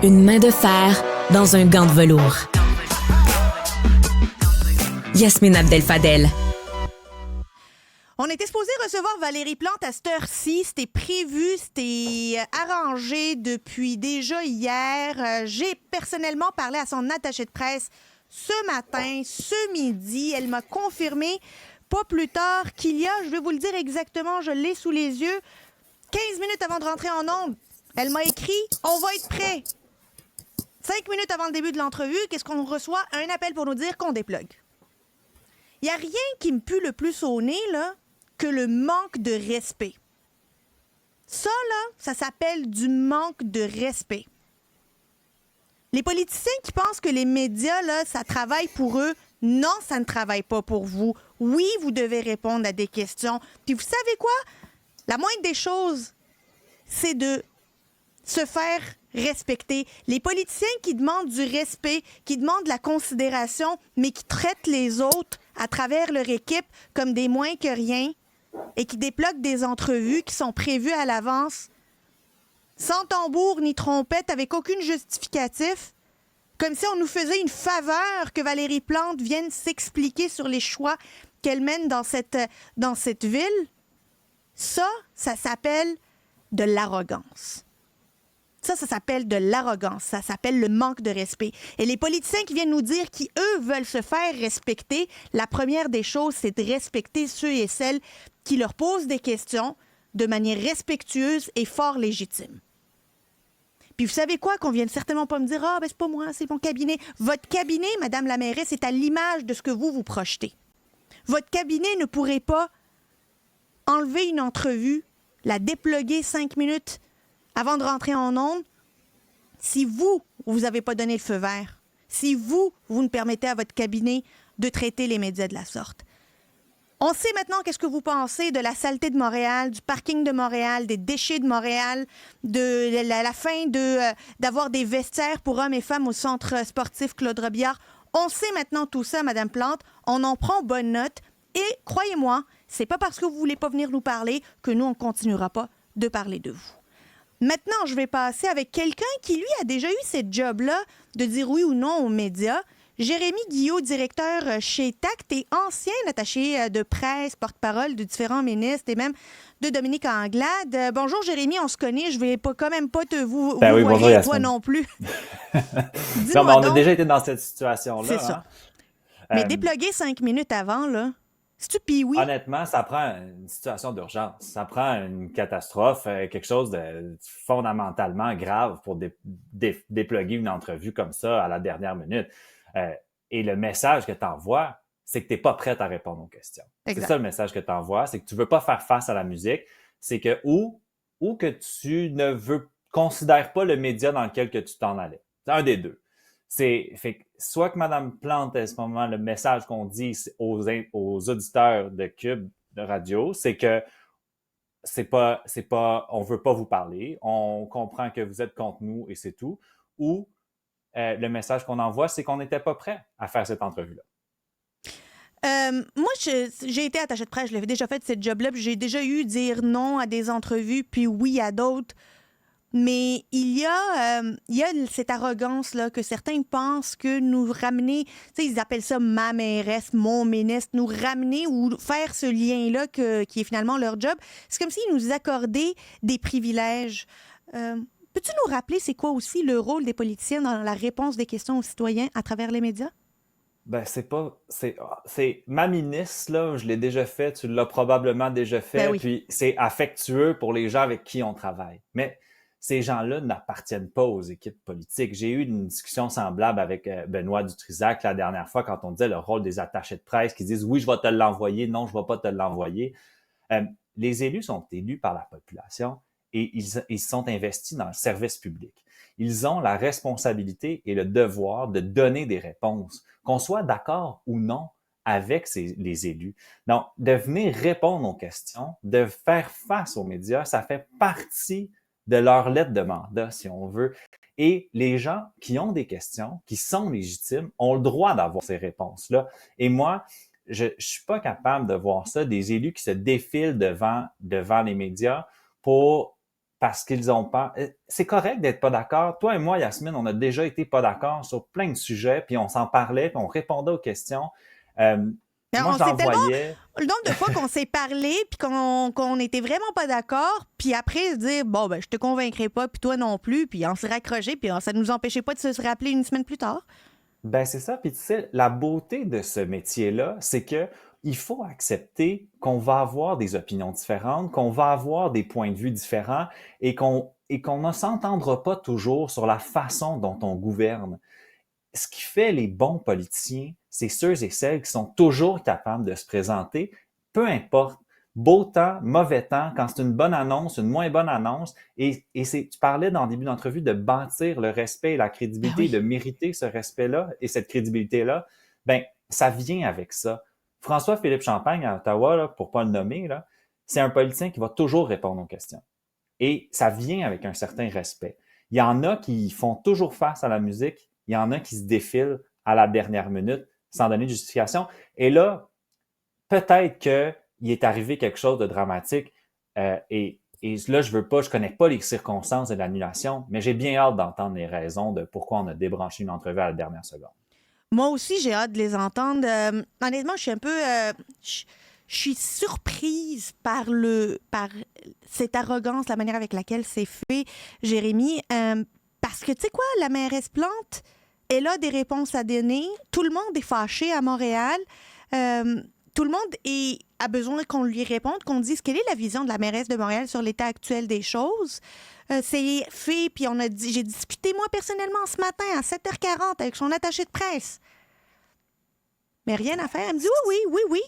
Une main de fer dans un gant de velours. Yasmine Abdel-Fadel. On était supposé recevoir Valérie Plante à cette heure-ci. C'était prévu, c'était arrangé depuis déjà hier. J'ai personnellement parlé à son attachée de presse ce matin, ce midi. Elle m'a confirmé pas plus tard qu'il y a, je vais vous le dire exactement, je l'ai sous les yeux, 15 minutes avant de rentrer en onde. Elle m'a écrit « On va être prêt ». 5 minutes avant le début de l'entrevue, qu'est-ce qu'on reçoit? Un appel pour nous dire qu'on déplugue. Il n'y a rien qui me pue le plus au nez, là, que le manque de respect. Ça, là, ça s'appelle du manque de respect. Les politiciens qui pensent que les médias, là, ça travaille pour eux, non, ça ne travaille pas pour vous. Oui, vous devez répondre à des questions. Puis vous savez quoi? La moindre des choses, c'est de se faire respecter. Les politiciens qui demandent du respect, qui demandent de la considération, mais qui traitent les autres à travers leur équipe comme des moins que rien et qui débloquent des entrevues qui sont prévues à l'avance, sans tambour ni trompette, avec aucune justificatif, comme si on nous faisait une faveur que Valérie Plante vienne s'expliquer sur les choix qu'elle mène dans cette ville. Ça s'appelle de l'arrogance. Ça s'appelle de l'arrogance. Ça s'appelle le manque de respect. Et les politiciens qui viennent nous dire qu'eux veulent se faire respecter, la première des choses, c'est de respecter ceux et celles qui leur posent des questions de manière respectueuse et fort légitime. Puis vous savez quoi? Qu'on vienne certainement pas me dire « Ah, ben c'est pas moi, c'est mon cabinet. » Votre cabinet, Madame la mairesse, est à l'image de ce que vous projetez. Votre cabinet ne pourrait pas enlever une entrevue, la dépluguer 5 minutes avant de rentrer en onde, si vous n'avez pas donné le feu vert, si vous ne permettez à votre cabinet de traiter les médias de la sorte. On sait maintenant qu'est-ce que vous pensez de la saleté de Montréal, du parking de Montréal, des déchets de Montréal, de la fin d'avoir des vestiaires pour hommes et femmes au centre sportif Claude Robillard. On sait maintenant tout ça, Madame Plante. On en prend bonne note. Et croyez-moi, c'est pas parce que vous voulez pas venir nous parler que nous, on continuera pas de parler de vous. Maintenant, je vais passer avec quelqu'un qui, lui, a déjà eu cette job-là de dire oui ou non aux médias. Jérémy Guillot, directeur chez TACT et ancien attaché de presse, porte-parole de différents ministres et même de Dominique Anglade. Bonjour Jérémy, on se connaît, je vais quand même pas vous oui, bonjour, voyer, Yasmine. toi non plus. Non, mais on a déjà été dans cette situation-là. C'est ça. Mais dépluguer 5 minutes avant, là, c'est-tu pis-oui? Honnêtement, ça prend une situation d'urgence. Ça prend une catastrophe, quelque chose de fondamentalement grave pour dépluguer une entrevue comme ça à la dernière minute. Et le message que tu envoies, c'est que tu n'es pas prête à répondre aux questions. Exact. C'est ça le message que tu envoies, c'est que tu ne veux pas faire face à la musique. C'est que ou que tu ne considères pas le média dans lequel que tu t'en allais. C'est un des deux. Fait que soit que Mme Plante, à ce moment, le message qu'on dit aux auditeurs de Cube de radio, c'est que c'est pas, on veut pas vous parler, on comprend que vous êtes contre nous et c'est tout. Ou le message qu'on envoie, c'est qu'on n'était pas prêt à faire cette entrevue-là. Moi, j'ai été attachée de presse, je l'avais déjà fait cette job-là, puis j'ai déjà eu dire non à des entrevues, puis oui à d'autres. Mais il y a cette arrogance-là que certains pensent que nous ramener, tu sais, ils appellent ça ma mairesse, mon ministre, nous ramener ou faire ce lien-là qui est finalement leur job. C'est comme s'ils nous accordaient des privilèges. Peux-tu nous rappeler c'est quoi aussi le rôle des politiciens dans la réponse des questions aux citoyens à travers les médias? Ben, c'est ma ministre, là, je l'ai déjà fait, tu l'as probablement déjà fait, Ben oui. Puis c'est affectueux pour les gens avec qui on travaille. Mais ces gens-là n'appartiennent pas aux équipes politiques. J'ai eu une discussion semblable avec Benoît Dutrisac la dernière fois quand on disait le rôle des attachés de presse qui disent « Oui, je vais te l'envoyer. Non, je ne vais pas te l'envoyer. » Les élus sont élus par la population et ils sont investis dans le service public. Ils ont la responsabilité et le devoir de donner des réponses, qu'on soit d'accord ou non avec les élus. Donc, de venir répondre aux questions, de faire face aux médias, ça fait partie de leur lettre de mandat, si on veut. Et les gens qui ont des questions, qui sont légitimes, ont le droit d'avoir ces réponses-là. Et moi, je suis pas capable de voir ça, des élus qui se défilent devant les médias pour parce qu'ils ont peur. C'est correct d'être pas d'accord. Toi et moi, Yasmine, on a déjà été pas d'accord sur plein de sujets, puis on s'en parlait, puis on répondait aux questions. Euh, Moi, On je s'est tellement l'envoyais. le nombre de fois qu'on s'est parlé puis qu'on était vraiment pas d'accord, puis après se dire bon ben je te convaincrai pas puis toi non plus, puis on s'est raccroché puis ça nous empêchait pas de se rappeler une semaine plus tard. Ben, c'est ça. Puis tu sais, la beauté de ce métier-là, c'est que il faut accepter qu'on va avoir des opinions différentes, qu'on va avoir des points de vue différents et qu'on ne s'entendra pas toujours sur la façon dont on gouverne. Ce qui fait les bons politiciens, c'est ceux et celles qui sont toujours capables de se présenter, peu importe, beau temps, mauvais temps, quand c'est une bonne annonce, une moins bonne annonce. Et tu parlais dans le début d'entrevue de bâtir le respect et la Ben crédibilité, oui. de mériter ce respect-là et cette crédibilité-là. Ben, ça vient avec ça. François-Philippe Champagne à Ottawa, là, pour pas le nommer, là, c'est un politicien qui va toujours répondre aux questions. Et ça vient avec un certain respect. Il y en a qui font toujours face à la musique, il y en a qui se défilent à la dernière minute sans donner de justification. Et là, peut-être qu'il est arrivé quelque chose de dramatique et là, je connais pas les circonstances de l'annulation, mais j'ai bien hâte d'entendre les raisons de pourquoi on a débranché une entrevue à la dernière seconde. Moi aussi, j'ai hâte de les entendre. Honnêtement, je suis un peu. Je suis surprise par cette arrogance, la manière avec laquelle c'est fait, Jérémy. Parce que, tu sais quoi, la mairesse Plante, elle a des réponses à donner. Tout le monde est fâché à Montréal. Tout le monde a besoin qu'on lui réponde, qu'on dise quelle est la vision de la mairesse de Montréal sur l'état actuel des choses. C'est fait, puis j'ai discuté, moi, personnellement, ce matin, à 7h40, avec son attaché de presse. Mais rien à faire. Elle me dit oui.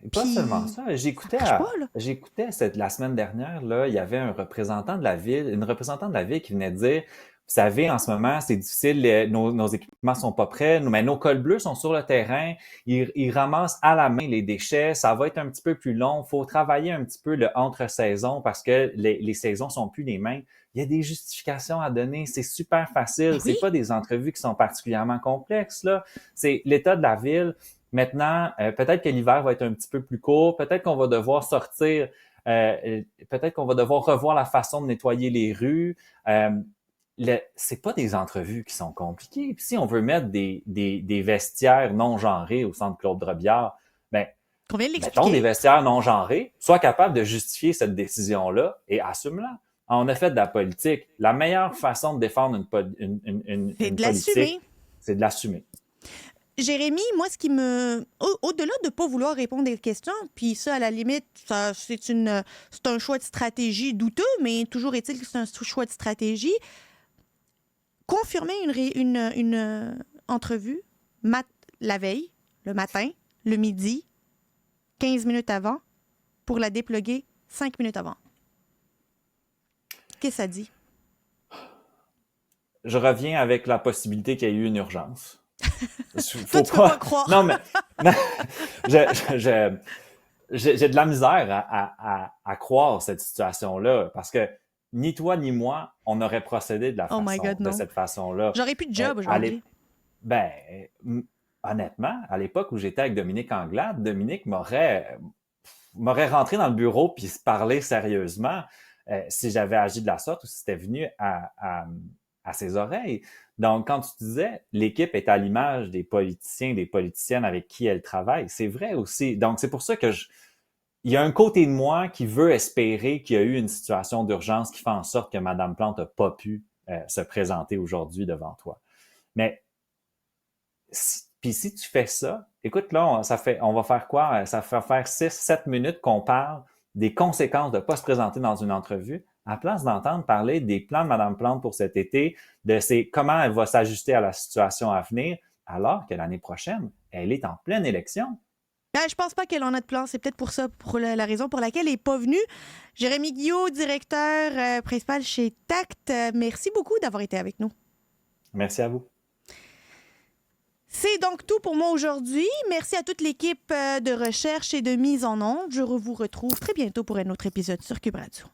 Et pas Puis, seulement ça, ça marche pas, là. j'écoutais la semaine dernière, là, il y avait un représentant de la ville, une représentante de la ville qui venait dire, vous savez, en ce moment, c'est difficile, nos équipements sont pas prêts, mais nos cols bleus sont sur le terrain, ils ramassent à la main les déchets, ça va être un petit peu plus long, faut travailler un petit peu le entre-saison parce que les saisons sont plus les mêmes. Il y a des justifications à donner, c'est super facile, Ben oui. c'est pas des entrevues qui sont particulièrement complexes, là. C'est l'état de la ville. Maintenant, peut-être que l'hiver va être un petit peu plus court, peut-être qu'on va devoir sortir, peut-être qu'on va devoir revoir la façon de nettoyer les rues. C'est pas des entrevues qui sont compliquées. Puis si on veut mettre des vestiaires non genrés au centre Claude Robillard, ben, Qu'on vient de mettons des l'expliquer. vestiaires non genrés, sois capable de justifier cette décision-là et assume-la. On a fait de la politique. La meilleure façon de défendre une C'est de politique, l'assumer. c'est de l'assumer. Jérémy, moi, ce qui me. Au-delà de ne pas vouloir répondre aux questions, puis ça, à la limite, c'est un choix de stratégie douteux, mais toujours est-il que c'est un choix de stratégie. Confirmer une entrevue la veille, le matin, le midi, 15 minutes avant, pour la dépluguer 5 minutes avant. Qu'est-ce que ça dit? Je reviens avec la possibilité qu'il y ait eu une urgence. Toi, tu peux pas croire. Non, mais j'ai de la misère à croire cette situation-là parce que ni toi ni moi, on n'aurait procédé Oh my God, non. cette façon-là. J'aurais plus de job à aujourd'hui. Ben, honnêtement, à l'époque où j'étais avec Dominique Anglade, Dominique m'aurait rentré dans le bureau puis se parler sérieusement si j'avais agi de la sorte ou si c'était venu à ses oreilles. Donc, quand tu disais l'équipe est à l'image des politiciens, des politiciennes avec qui elle travaille, c'est vrai aussi. Donc, c'est pour ça que il y a un côté de moi qui veut espérer qu'il y a eu une situation d'urgence qui fait en sorte que Mme Plante n'a pas pu se présenter aujourd'hui devant toi. Mais puis si tu fais ça, écoute, là, on va faire quoi? Ça va faire 6-7 minutes qu'on parle des conséquences de ne pas se présenter dans une entrevue, à la place d'entendre parler des plans de Mme Plante pour cet été, comment elle va s'ajuster à la situation à venir, alors que l'année prochaine, elle est en pleine élection. Je pense pas qu'elle en a de plan. C'est peut-être pour ça, pour la raison pour laquelle elle n'est pas venue. Jérémy Guillot, directeur principal chez Tact, merci beaucoup d'avoir été avec nous. Merci à vous. C'est donc tout pour moi aujourd'hui. Merci à toute l'équipe de recherche et de mise en onde. Je vous retrouve très bientôt pour un autre épisode sur Cube Radio.